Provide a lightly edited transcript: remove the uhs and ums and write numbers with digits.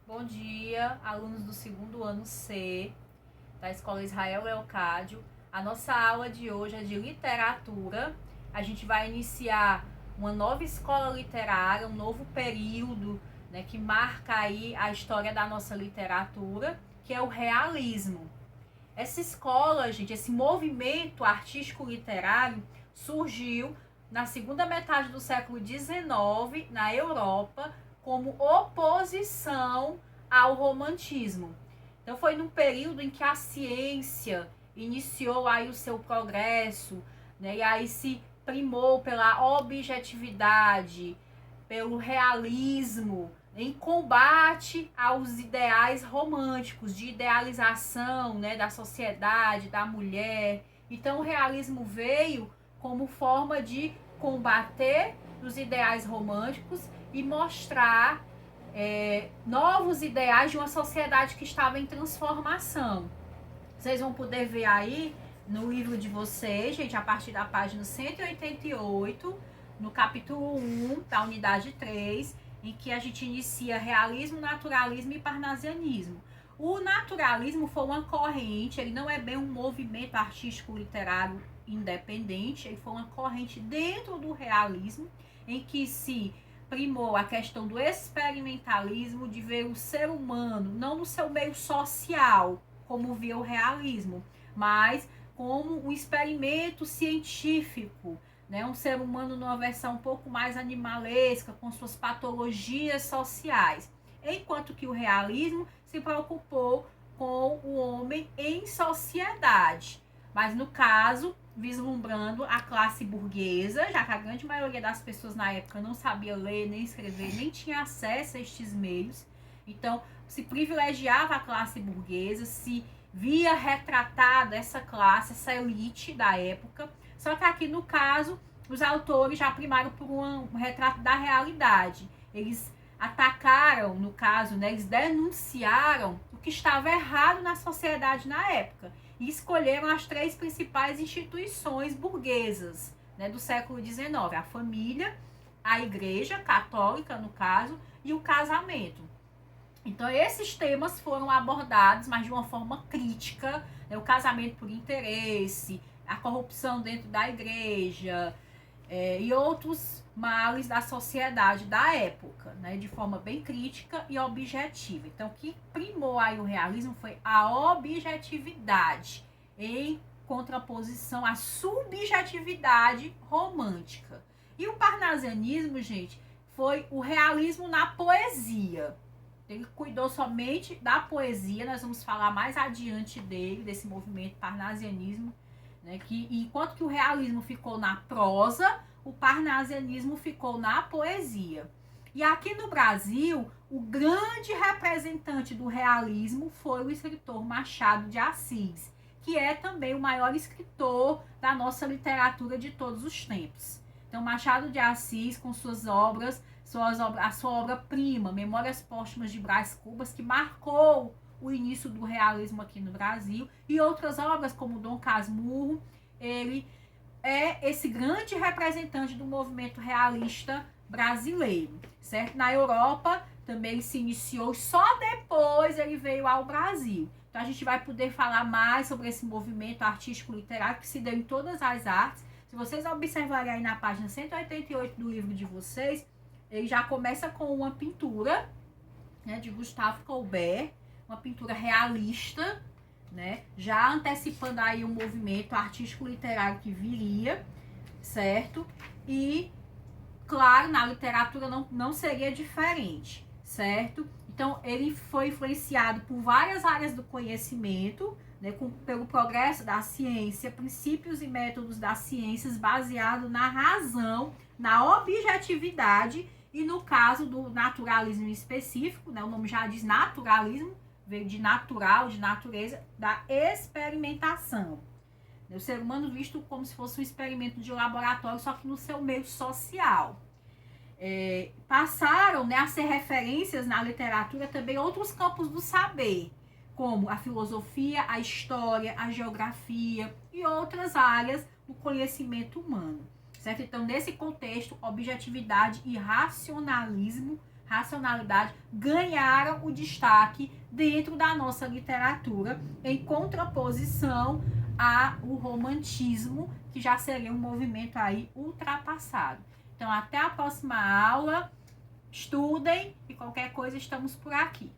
Bom dia, alunos do segundo ano C da Escola Israel Leocádio. A nossa aula de hoje é de literatura. A gente vai iniciar uma nova escola literária, um novo período, né, que marca aí a história da nossa literatura, que é o realismo. Essa escola, gente, esse movimento artístico literário surgiu na segunda metade do século XIX na Europa como oposição ao romantismo. Então foi num período em que a ciência iniciou aí o seu progresso, né? E aí se primou pela objetividade, pelo realismo, em combate aos ideais românticos, de idealização, né, da sociedade, da mulher. Então o realismo veio como forma de combater os ideais românticos e mostrar novos ideais de uma sociedade que estava em transformação. Vocês vão poder ver aí no livro de vocês, gente, a partir da página 188, no capítulo 1 da unidade 3, em que a gente inicia realismo, naturalismo e parnasianismo. O naturalismo foi uma corrente, ele não é bem um movimento artístico literário independente, ele foi uma corrente dentro do realismo, em que se primou a questão do experimentalismo, de ver o ser humano não no seu meio social, como via o realismo, mas como um experimento científico, né? Um ser humano numa versão um pouco mais animalesca, com suas patologias sociais. Enquanto que o realismo se preocupou com o homem em sociedade, mas no caso, vislumbrando a classe burguesa, já que a grande maioria das pessoas na época não sabia ler, nem escrever, nem tinha acesso a estes meios. Então, se privilegiava a classe burguesa, se via retratada essa classe, essa elite da época. Só que aqui no caso, os autores já primaram por um retrato da realidade. Eles atacaram, no caso, né, eles denunciaram o que estava errado na sociedade na época e escolheram as três principais instituições burguesas, né, do século XIX: a família, a igreja católica, no caso, e o casamento. Então, esses temas foram abordados, mas de uma forma crítica, né? O casamento por interesse, a corrupção dentro da igreja, e outros males da sociedade da época, né? De forma bem crítica e objetiva. Então, o que primou aí o realismo foi a objetividade, em contraposição à subjetividade romântica. E o parnasianismo, gente, foi o realismo na poesia. Ele cuidou somente da poesia. Nós vamos falar mais adiante dele, desse movimento parnasianismo, né? Que enquanto que o realismo ficou na prosa, o parnasianismo ficou na poesia. E aqui no Brasil, o grande representante do realismo foi o escritor Machado de Assis, que é também o maior escritor da nossa literatura de todos os tempos. Então, Machado de Assis, com suas obras, a sua obra-prima, Memórias Póstumas de Brás Cubas, que marcou o início do realismo aqui no Brasil, e outras obras como Dom Casmurro. Ele é esse grande representante do movimento realista brasileiro, certo? Na Europa também ele se iniciou, só depois ele veio ao Brasil. Então a gente vai poder falar mais sobre esse movimento artístico literário que se deu em todas as artes. Se vocês observarem aí na página 188 do livro de vocês, ele já começa com uma pintura, né, de Gustave Courbet, uma pintura realista, né, já antecipando aí um movimento artístico literário que viria, certo? E, claro, na literatura não seria diferente, certo? Então, ele foi influenciado por várias áreas do conhecimento, né, pelo progresso da ciência, princípios e métodos das ciências baseado na razão, na objetividade. E no caso do naturalismo específico, né, o nome já diz naturalismo, veio de natural, de natureza, da experimentação. O ser humano visto como se fosse um experimento de laboratório, só que no seu meio social. Passaram, né, a ser referências na literatura também outros campos do saber, como a filosofia, a história, a geografia e outras áreas do conhecimento humano. Certo? Então, nesse contexto, objetividade e racionalismo racionalidade ganharam o destaque dentro da nossa literatura, em contraposição ao romantismo, que já seria um movimento aí ultrapassado. Então, até a próxima aula. Estudem e qualquer coisa estamos por aqui.